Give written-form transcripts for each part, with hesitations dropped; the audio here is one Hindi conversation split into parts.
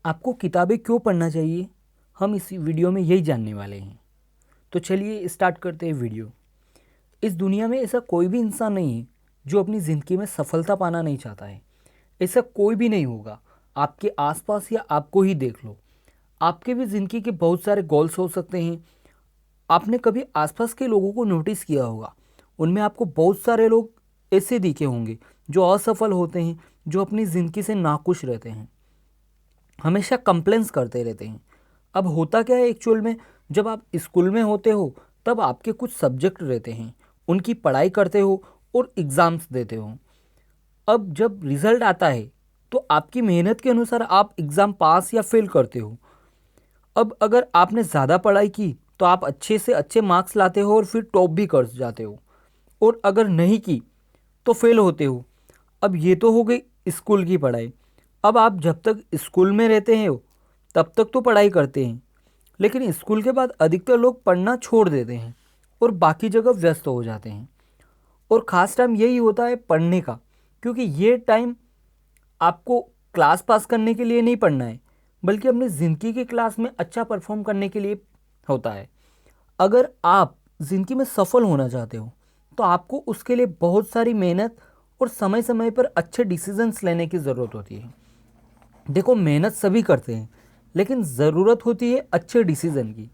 आपको किताबें क्यों पढ़ना चाहिए, हम इस वीडियो में यही जानने वाले हैं। तो चलिए स्टार्ट करते हैं वीडियो। इस दुनिया में ऐसा कोई भी इंसान नहीं है जो अपनी ज़िंदगी में सफलता पाना नहीं चाहता है। ऐसा कोई भी नहीं होगा। आपके आसपास या आपको ही देख लो, आपके भी ज़िंदगी के बहुत सारे गोल्स हो सकते हैं। आपने कभी आसपास के लोगों को नोटिस किया होगा, उनमें आपको बहुत सारे लोग ऐसे दिखे होंगे जो असफल होते हैं, जो अपनी ज़िंदगी से नाखुश रहते हैं, हमेशा कंप्लेंट्स करते रहते हैं। अब होता क्या है एक्चुअल में, जब आप स्कूल में होते हो तब आपके कुछ सब्जेक्ट रहते हैं, उनकी पढ़ाई करते हो और एग्ज़ाम्स देते हो। अब जब रिज़ल्ट आता है तो आपकी मेहनत के अनुसार आप एग्ज़ाम पास या फेल करते हो। अब अगर आपने ज़्यादा पढ़ाई की तो आप अच्छे से अच्छे मार्क्स लाते हो और फिर टॉप भी कर जाते हो, और अगर नहीं की तो फेल होते हो। अब ये तो हो गई स्कूल की पढ़ाई। अब आप जब तक स्कूल में रहते हैं तब तक तो पढ़ाई करते हैं, लेकिन स्कूल के बाद अधिकतर लोग पढ़ना छोड़ देते हैं और बाकी जगह व्यस्त हो जाते हैं। और ख़ास टाइम यही होता है पढ़ने का, क्योंकि ये टाइम आपको क्लास पास करने के लिए नहीं पढ़ना है, बल्कि अपनी ज़िंदगी की क्लास में अच्छा परफॉर्म करने के लिए होता है। अगर आप ज़िंदगी में सफल होना चाहते हो तो आपको उसके लिए बहुत सारी मेहनत और समय समय पर अच्छे डिसीजंस लेने की ज़रूरत होती है। देखो, मेहनत सभी करते हैं, लेकिन ज़रूरत होती है अच्छे डिसीज़न की।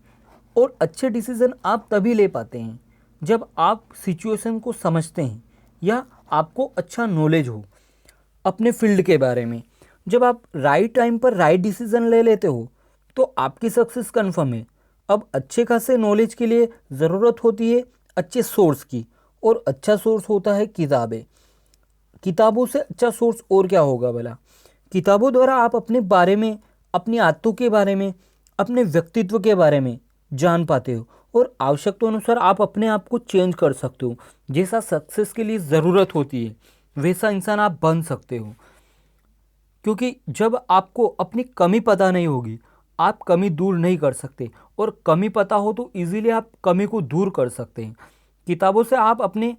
और अच्छे डिसीज़न आप तभी ले पाते हैं जब आप सिचुएशन को समझते हैं या आपको अच्छा नॉलेज हो अपने फील्ड के बारे में। जब आप राइट टाइम पर राइट डिसीज़न ले लेते हो तो आपकी सक्सेस कन्फर्म है। अब अच्छे खासे नॉलेज के लिए ज़रूरत होती है अच्छे सोर्स की, और अच्छा सोर्स होता है किताबें। किताबों से अच्छा सोर्स और क्या होगा भला। किताबों द्वारा आप अपने बारे में, अपनी आदतों के बारे में, अपने व्यक्तित्व के बारे में जान पाते हो, और आवश्यकता अनुसार आप अपने आप को चेंज कर सकते हो। जैसा सक्सेस के लिए ज़रूरत होती है वैसा इंसान आप बन सकते हो। क्योंकि जब आपको अपनी कमी पता नहीं होगी, आप कमी दूर नहीं कर सकते, और कमी पता हो तो इजीली आप कमी को दूर कर सकते हैं। किताबों से आप अपने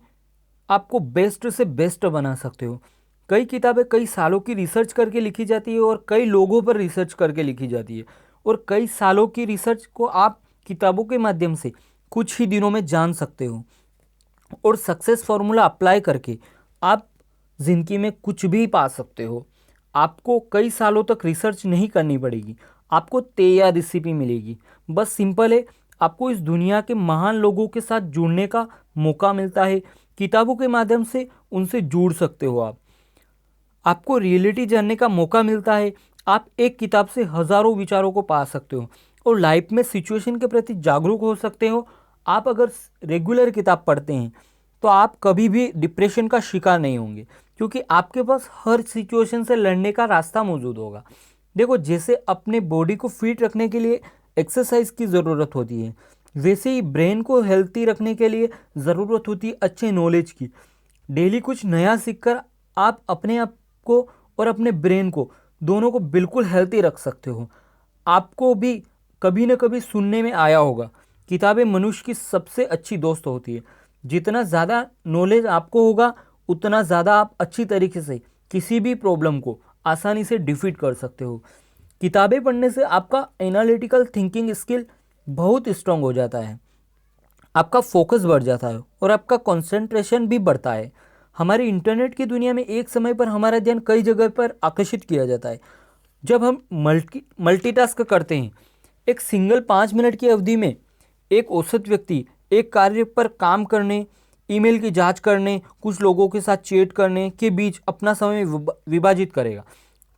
आपको बेस्ट से बेस्ट बना सकते हो। कई किताबें कई सालों की रिसर्च करके लिखी जाती है, और कई लोगों पर रिसर्च करके लिखी जाती है, और कई सालों की रिसर्च को आप किताबों के माध्यम से कुछ ही दिनों में जान सकते हो। और सक्सेस फार्मूला अप्लाई करके आप ज़िंदगी में कुछ भी पा सकते हो। आपको कई सालों तक रिसर्च नहीं करनी पड़ेगी, आपको तैयार रेसिपी मिलेगी। बस सिंपल है, आपको इस दुनिया के महान लोगों के साथ जुड़ने का मौका मिलता है। किताबों के माध्यम से उनसे जुड़ सकते हो आपको रियलिटी जानने का मौका मिलता है। आप एक किताब से हज़ारों विचारों को पा सकते हो और लाइफ में सिचुएशन के प्रति जागरूक हो सकते हो। आप अगर रेगुलर किताब पढ़ते हैं तो आप कभी भी डिप्रेशन का शिकार नहीं होंगे, क्योंकि आपके पास हर सिचुएशन से लड़ने का रास्ता मौजूद होगा। देखो, जैसे अपने बॉडी को फिट रखने के लिए एक्सरसाइज की ज़रूरत होती है, वैसे ही ब्रेन को हेल्थी रखने के लिए ज़रूरत होती है अच्छे नॉलेज की। डेली कुछ नया सीखकर आप अपने आप को और अपने ब्रेन को, दोनों को बिल्कुल हेल्थी रख सकते हो। आपको भी कभी न कभी सुनने में आया होगा, किताबें मनुष्य की सबसे अच्छी दोस्त होती है। जितना ज़्यादा नॉलेज आपको होगा उतना ज़्यादा आप अच्छी तरीके से किसी भी प्रॉब्लम को आसानी से डिफीट कर सकते हो। किताबें पढ़ने से आपका एनालिटिकल थिंकिंग स्किल बहुत स्ट्रांग हो जाता है, आपका फोकस बढ़ जाता है, और आपका कंसंट्रेशन भी बढ़ता है। हमारी इंटरनेट की दुनिया में एक समय पर हमारा ध्यान कई जगह पर आकर्षित किया जाता है। जब हम मल्टीटास्क करते हैं, एक सिंगल 5 मिनट की अवधि में एक औसत व्यक्ति एक कार्य पर काम करने, ईमेल की जांच करने, कुछ लोगों के साथ चैट करने के बीच अपना समय विभाजित करेगा।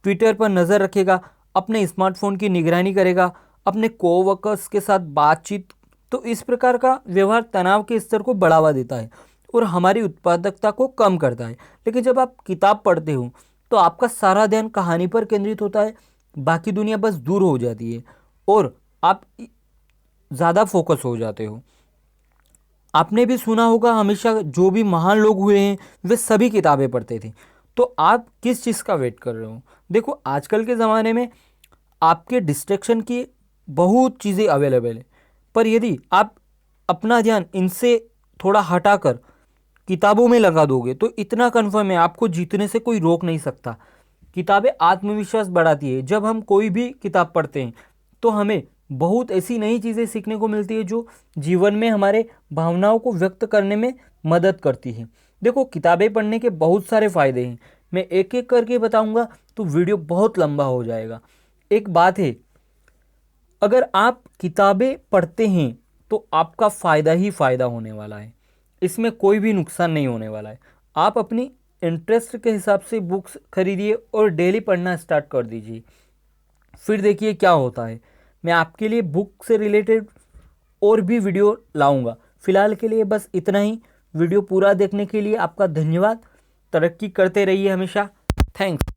ट्विटर पर नज़र रखेगा, अपने स्मार्टफोन की निगरानी करेगा, अपने कोवर्कर्स के साथ बातचीत। तो इस प्रकार का व्यवहार तनाव के स्तर को बढ़ावा देता है और हमारी उत्पादकता को कम करता है। लेकिन जब आप किताब पढ़ते हो तो आपका सारा ध्यान कहानी पर केंद्रित होता है, बाकी दुनिया बस दूर हो जाती है और आप ज़्यादा फोकस हो जाते हो। आपने भी सुना होगा, हमेशा जो भी महान लोग हुए हैं वे सभी किताबें पढ़ते थे। तो आप किस चीज़ का वेट कर रहे हो? देखो, आजकल के ज़माने में आपके डिस्ट्रैक्शन की बहुत चीज़ें अवेलेबल है, पर यदि आप अपना ध्यान इनसे थोड़ा हटाकर किताबों में लगा दोगे तो इतना कन्फर्म है, आपको जीतने से कोई रोक नहीं सकता। किताबें आत्मविश्वास बढ़ाती है। जब हम कोई भी किताब पढ़ते हैं तो हमें बहुत ऐसी नई चीज़ें सीखने को मिलती है जो जीवन में हमारे भावनाओं को व्यक्त करने में मदद करती है। देखो, किताबें पढ़ने के बहुत सारे फ़ायदे हैं। मैं एक एक करके बताऊंगा तो वीडियो बहुत लंबा हो जाएगा। एक बात है, अगर आप किताबें पढ़ते हैं तो आपका फ़ायदा ही फ़ायदा होने वाला है, इसमें कोई भी नुकसान नहीं होने वाला है। आप अपनी इंटरेस्ट के हिसाब से बुक्स खरीदिए और डेली पढ़ना स्टार्ट कर दीजिए, फिर देखिए क्या होता है। मैं आपके लिए बुक से रिलेटेड और भी वीडियो लाऊंगा। फिलहाल के लिए बस इतना ही। वीडियो पूरा देखने के लिए आपका धन्यवाद। तरक्की करते रहिए हमेशा। थैंक्स।